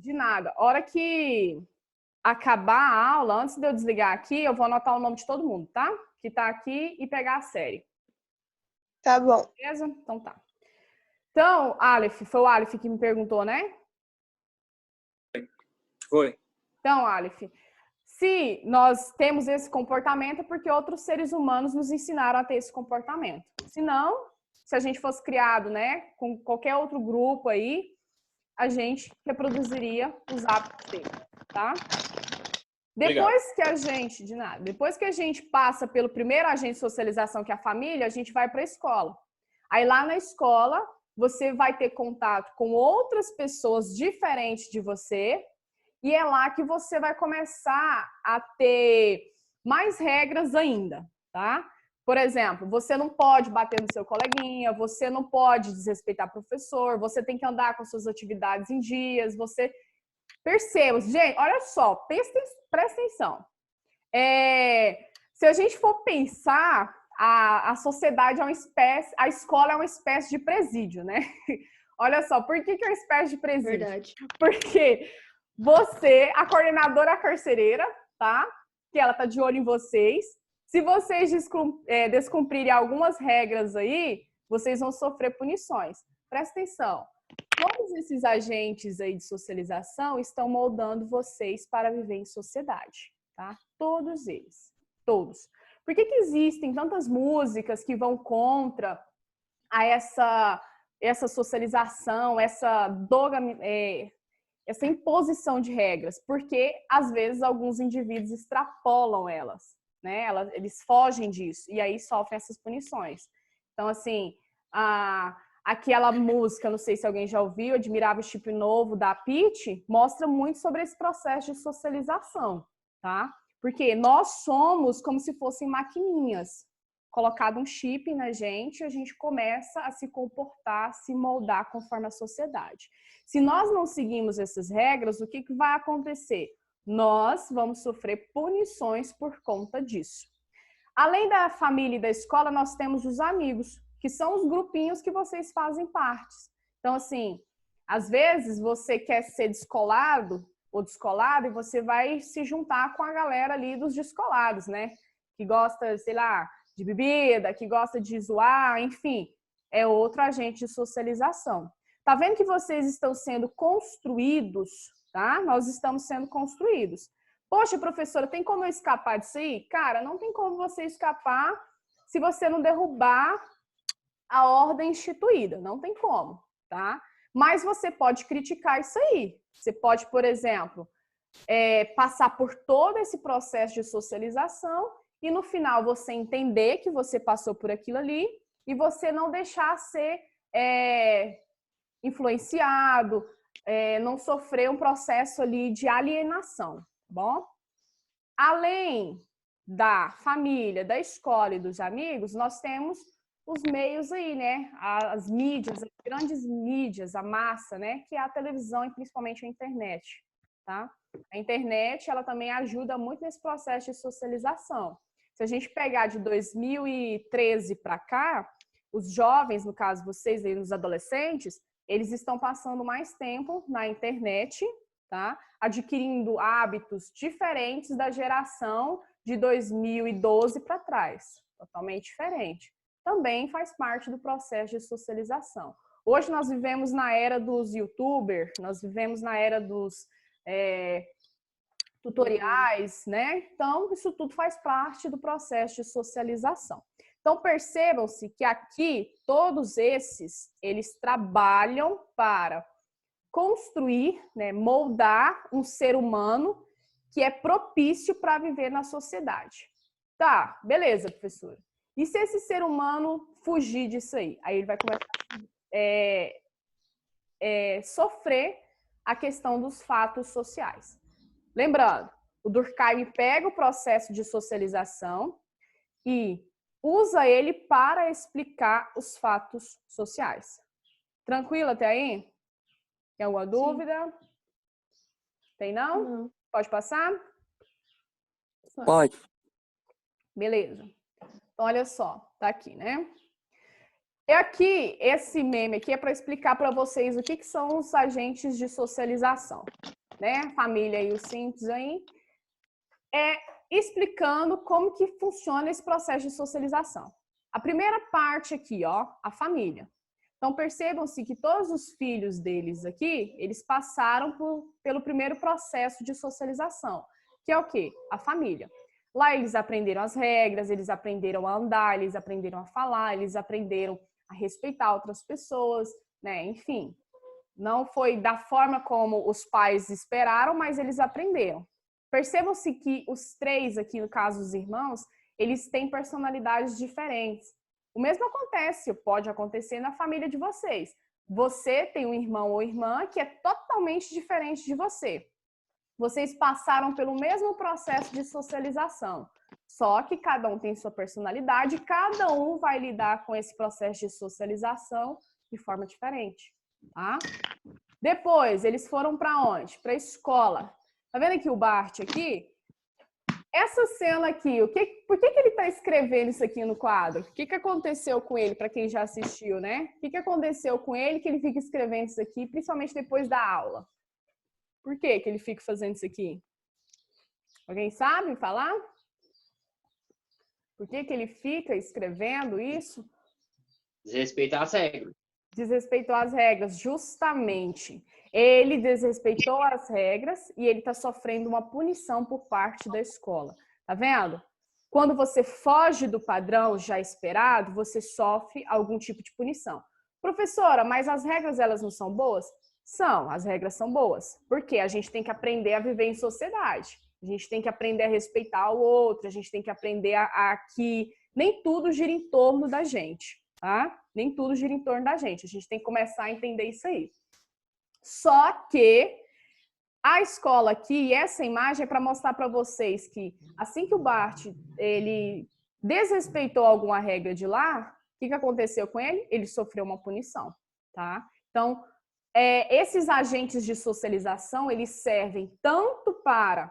De nada. Hora que acabar a aula, antes de eu desligar aqui, eu vou anotar o nome de todo mundo, tá? Que tá aqui e pegar a série. Tá bom. Beleza? Então tá. Então, Aleph, foi o Aleph que me perguntou, né? Foi. Então, Aleph, se nós temos esse comportamento é porque outros seres humanos nos ensinaram a ter esse comportamento. Se não, se a gente fosse criado, né, com qualquer outro grupo aí, a gente reproduziria os hábitos dele, tá? Depois que a gente, de nada, depois que a gente passa pelo primeiro agente de socialização, que é a família, a gente vai para a escola. Aí lá na escola, você vai ter contato com outras pessoas diferentes de você, e é lá que você vai começar a ter mais regras ainda, tá? Por exemplo, você não pode bater no seu coleguinha, você não pode desrespeitar professor, você tem que andar com suas atividades em dias, você... Perceba, gente, olha só, presta atenção. Se a gente for pensar, a sociedade é uma espécie, a escola é uma espécie de presídio, né? Olha só, por que é uma espécie de presídio? Verdade. Porque você, a coordenadora é a carcereira, tá? Que ela tá de olho em vocês. Se vocês descumprirem algumas regras aí, vocês vão sofrer punições. Presta atenção. Todos esses agentes aí de socialização estão moldando vocês para viver em sociedade, tá? Todos eles, todos. Por que existem tantas músicas que vão contra essa socialização, essa imposição de regras? Porque, às vezes, alguns indivíduos extrapolam elas, né? Eles fogem disso e aí sofrem essas punições. Então, assim, aquela música, não sei se alguém já ouviu, Admirável Chip Novo, da Pitty, mostra muito sobre esse processo de socialização, tá? Porque nós somos como se fossem maquininhas. Colocado um chip na gente, a gente começa a se comportar, se moldar conforme a sociedade. Se nós não seguimos essas regras, o que vai acontecer? Nós vamos sofrer punições por conta disso. Além da família e da escola, nós temos os amigos, que são os grupinhos que vocês fazem parte. Então, assim, às vezes você quer ser descolado ou descolado e você vai se juntar com a galera ali dos descolados, né? Que gosta, sei lá, de bebida, que gosta de zoar, enfim, é outro agente de socialização. Tá vendo que vocês estão sendo construídos, tá? Nós estamos sendo construídos. Poxa, professora, tem como eu escapar disso aí? Cara, não tem como você escapar se você não derrubar a ordem instituída. Não tem como, tá? Mas você pode criticar isso aí. Você pode, por exemplo, passar por todo esse processo de socialização e no final você entender que você passou por aquilo ali e você não deixar ser influenciado, não sofrer um processo ali de alienação, tá bom? Além da família, da escola e dos amigos, nós temos os meios aí, né? As mídias, as grandes mídias, a massa, né? Que é a televisão e principalmente a internet, tá? A internet, ela também ajuda muito nesse processo de socialização. Se a gente pegar de 2013 para cá, os jovens, no caso vocês aí, os adolescentes, eles estão passando mais tempo na internet, tá? Adquirindo hábitos diferentes da geração de 2012 para trás, totalmente diferente. Também faz parte do processo de socialização. Hoje nós vivemos na era dos youtubers, nós vivemos na era dos tutoriais, né? Então, isso tudo faz parte do processo de socialização. Então, percebam-se que aqui, todos esses, eles trabalham para construir, né, moldar um ser humano que é propício para viver na sociedade. Tá, beleza, professora. E se esse ser humano fugir disso aí? Aí ele vai começar a sofrer a questão dos fatos sociais. Lembrando, o Durkheim pega o processo de socialização e usa ele para explicar os fatos sociais. Tranquilo até aí? Tem alguma dúvida? Sim. Tem não? Não. Pode passar? Pode. Beleza. Então, olha só, tá aqui, né? E aqui, esse meme aqui é para explicar para vocês o que são os agentes de socialização, né? Família e os simples aí. Explicando como que funciona esse processo de socialização. A primeira parte aqui, ó, a família. Então, percebam-se que todos os filhos deles aqui, eles passaram pelo primeiro processo de socialização, que é o quê? A família. Lá eles aprenderam as regras, eles aprenderam a andar, eles aprenderam a falar, eles aprenderam a respeitar outras pessoas, né? Enfim, não foi da forma como os pais esperaram, mas eles aprenderam. Percebam-se que os três aqui, no caso os irmãos, eles têm personalidades diferentes. O mesmo acontece, pode acontecer na família de vocês. Você tem um irmão ou irmã que é totalmente diferente de você. Vocês passaram pelo mesmo processo de socialização, só que cada um tem sua personalidade, cada um vai lidar com esse processo de socialização de forma diferente, tá? Depois, eles foram para onde? Para a escola. Tá vendo aqui o Bart aqui? Essa cena aqui, por que ele está escrevendo isso aqui no quadro? O que aconteceu com ele, para quem já assistiu, né? O que aconteceu com ele que ele fica escrevendo isso aqui, principalmente depois da aula? Por que ele fica fazendo isso aqui? Alguém sabe falar? Por que ele fica escrevendo isso? Desrespeitar as regras. Desrespeitou as regras, justamente. Ele desrespeitou as regras e ele está sofrendo uma punição por parte da escola. Tá vendo? Quando você foge do padrão já esperado, você sofre algum tipo de punição. Professora, mas as regras elas não são boas? São, as regras são boas. Porque a gente tem que aprender a viver em sociedade. A gente tem que aprender a respeitar o outro, a gente tem que aprender a que nem tudo gira em torno da gente, tá? Nem tudo gira em torno da gente. A gente tem que começar a entender isso aí. Só que a escola aqui, essa imagem é para mostrar para vocês que assim que o Bart ele desrespeitou alguma regra de lá, o que aconteceu com ele? Ele sofreu uma punição, tá? Então, esses agentes de socialização, eles servem tanto para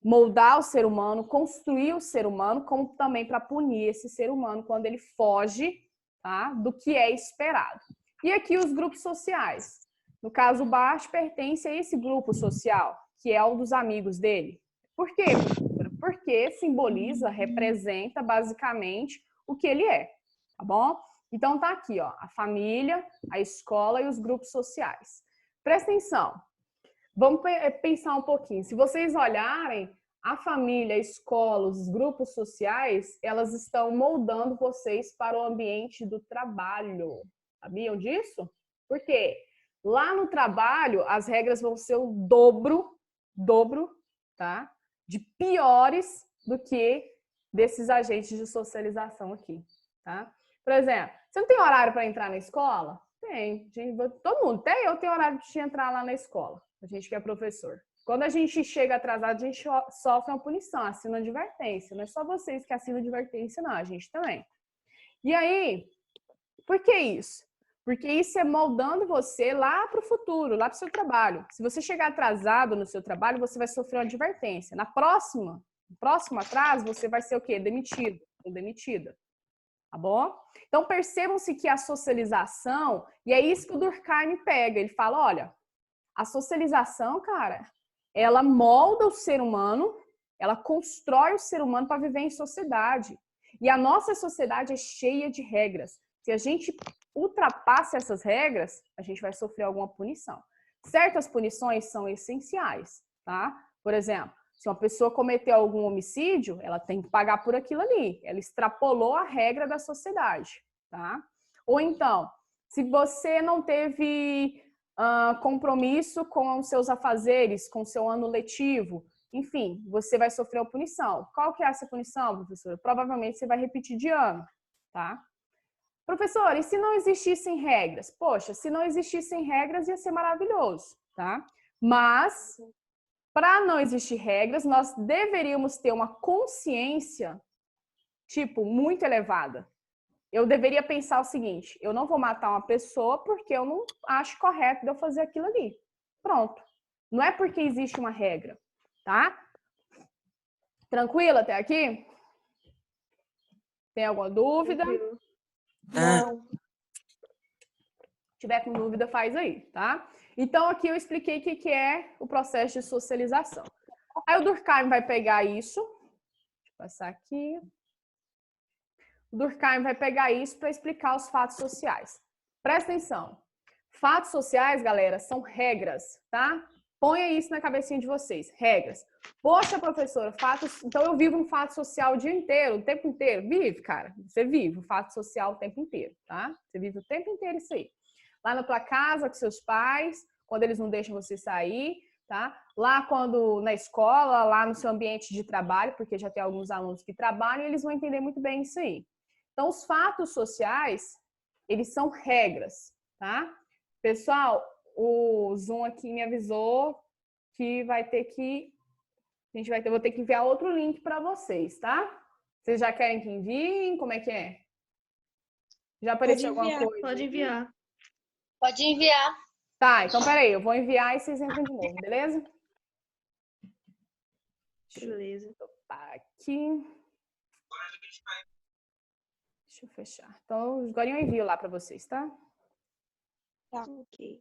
moldar o ser humano, construir o ser humano, como também para punir esse ser humano quando ele foge, tá, do que é esperado. E aqui os grupos sociais. No caso, o Bart pertence a esse grupo social, que é o dos amigos dele. Por quê? Porque simboliza, representa basicamente o que ele é, tá bom? Então tá aqui, ó, a família, a escola e os grupos sociais. Presta atenção. Vamos pensar um pouquinho. Se vocês olharem, a família, a escola, os grupos sociais, elas estão moldando vocês para o ambiente do trabalho. Sabiam disso? Por quê? Lá no trabalho, as regras vão ser o dobro, tá? De piores do que desses agentes de socialização aqui, tá? Por exemplo, você não tem horário para entrar na escola? Tem. Todo mundo tem. Eu tenho horário de entrar lá na escola. A gente que é professor. Quando a gente chega atrasado, a gente sofre uma punição, assina advertência. Não é só vocês que assinam advertência, não. A gente também. E aí, por que isso? Porque isso é moldando você lá para o futuro, lá para o seu trabalho. Se você chegar atrasado no seu trabalho, você vai sofrer uma advertência. No próximo atraso, você vai ser o quê? Demitido ou demitida. Tá bom? Então, percebam-se que a socialização, e é isso que o Durkheim pega, ele fala, olha, a socialização, cara, ela molda o ser humano, ela constrói o ser humano para viver em sociedade. E a nossa sociedade é cheia de regras. Se a gente ultrapassa essas regras, a gente vai sofrer alguma punição. Certas punições são essenciais, tá? Por exemplo, se uma pessoa cometeu algum homicídio, ela tem que pagar por aquilo ali. Ela extrapolou a regra da sociedade, tá? Ou então, se você não teve compromisso com os seus afazeres, com o seu ano letivo, enfim, você vai sofrer uma punição. Qual que é essa punição, professora? Provavelmente você vai repetir de ano, tá? Professor, e se não existissem regras? Poxa, se não existissem regras ia ser maravilhoso, tá? Mas, para não existir regras, nós deveríamos ter uma consciência, tipo, muito elevada. Eu deveria pensar o seguinte, eu não vou matar uma pessoa porque eu não acho correto de eu fazer aquilo ali. Pronto. Não é porque existe uma regra, tá? Tranquilo até aqui? Tem alguma dúvida? Não. tiver com dúvida, faz aí, tá? Então, aqui eu expliquei o que é o processo de socialização. Aí o Durkheim vai pegar isso, deixa eu passar aqui. O Durkheim vai pegar isso para explicar os fatos sociais. Presta atenção. Fatos sociais, galera, são regras, tá? Ponha isso na cabecinha de vocês. Regras. Poxa, professora, fatos... Então eu vivo um fato social o dia inteiro, o tempo inteiro. Vive, cara. Você vive o fato social o tempo inteiro, tá? Você vive o tempo inteiro isso aí. Lá na tua casa, com seus pais, quando eles não deixam você sair, tá? Lá quando na escola, lá no seu ambiente de trabalho, porque já tem alguns alunos que trabalham, eles vão entender muito bem isso aí. Então, os fatos sociais, eles são regras, tá? Pessoal, o Zoom aqui me avisou que vai ter que... vou ter que enviar outro link para vocês, tá? Vocês já querem que enviem? Como é que é? Já apareceu alguma coisa? Pode enviar. Pode enviar. Tá, então peraí, eu vou enviar e vocês entram de novo, beleza? Beleza. Aqui. Deixa eu fechar. Então, agora eu envio lá para vocês, tá? Tá. Ok.